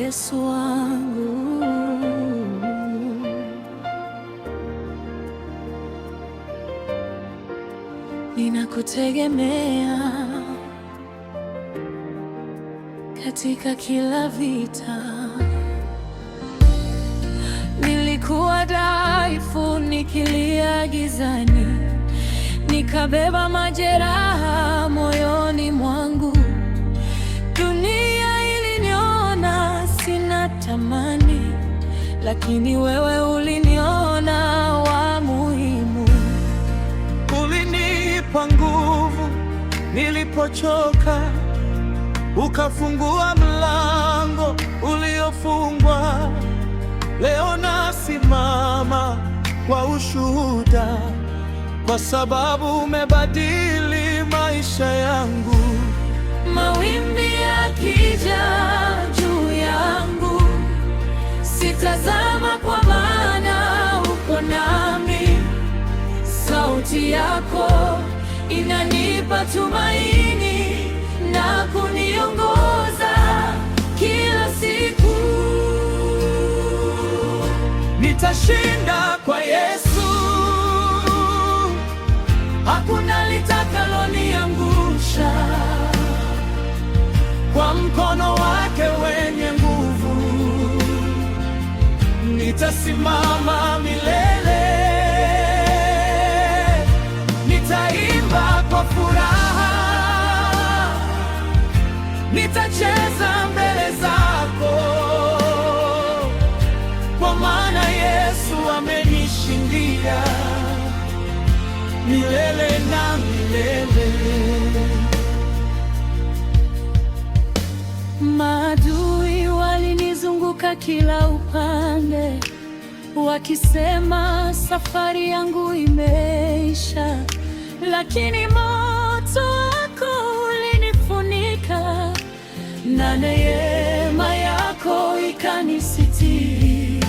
Yesu wangu. Ninakutegemea katika kila vita. Nilikuwa dhaifu nikilia gizani, nikabeba majeraha moyoni mwangu. Dunia iliniona sina thamani, lakini wewe uliniona wa muhimu. Ulinipa nguvu nilipochoka, ukafungua mlango uliofungwa. Leo nasimama kwa ushuhuda, kwa sababu umebadili maisha yangu. Mawimbi yakija juu yangu, sitazama, kwa maana uko nami. Sauti yako inanipa tumaini na kuniongoza kila siku. Nitashinda kwa Yesu, hakuna litakaloniangusha. Kwa mkono wake wenye nguvu nitasimama milele. Nitaimba kwa furaha, nitacheza mbele zako, kwa maana Yesu amenishindia milele na milele. Maadui walinizunguka kila upande, wakisema safari yangu imeisha, lakini moto wako ulinifunika na neema yako ikanisitiri.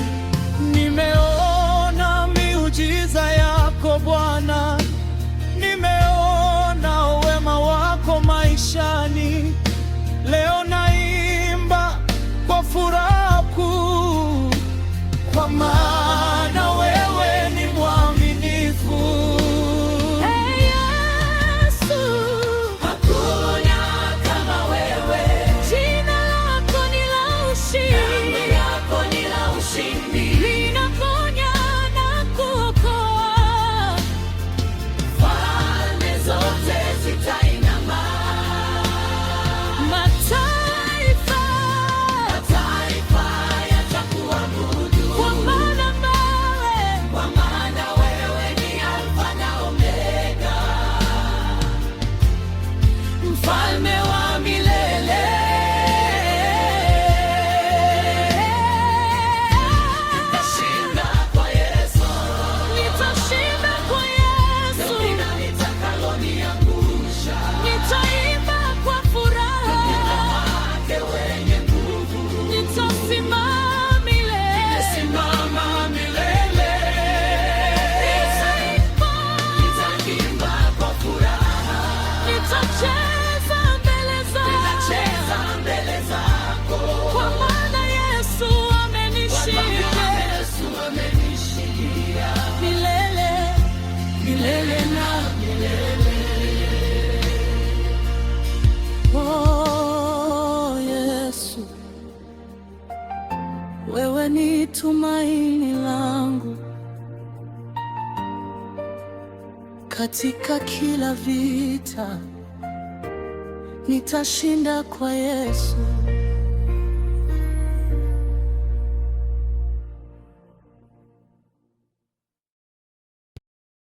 Nimeona miujiza yako Bwana, nimeona wema wako maishani. Leo naimba kwa furaha kuu, kwa maana wewe ni mwaminifu. Hey Yesu, Hakuna kama wewe. jina lako ni la ushindi, Damu yako ni la ushindi. linaponya na kuokoa. Falme zote zitainama, Mataifa mataifa yatakuabudu, kwa maana wewe ni Alfa na Omega, mfalme wa milele. Nitashinda kwa Yesu, nitashinda kwa Yesu, hakuna litakaloniangusha. nitaimba kwa furaha, Wake wenye nguvu nitasimama milele. simama milele. Nitaimba kwa furaha, Nitacheza mbele cheza zako, mbele zako, kwa maana Yesu amenishinda Yesu amenishindia milele, milele na milele. Oh Yesu, wewe ni tumaini langu katika kila vita. Nitashinda kwa Yesu.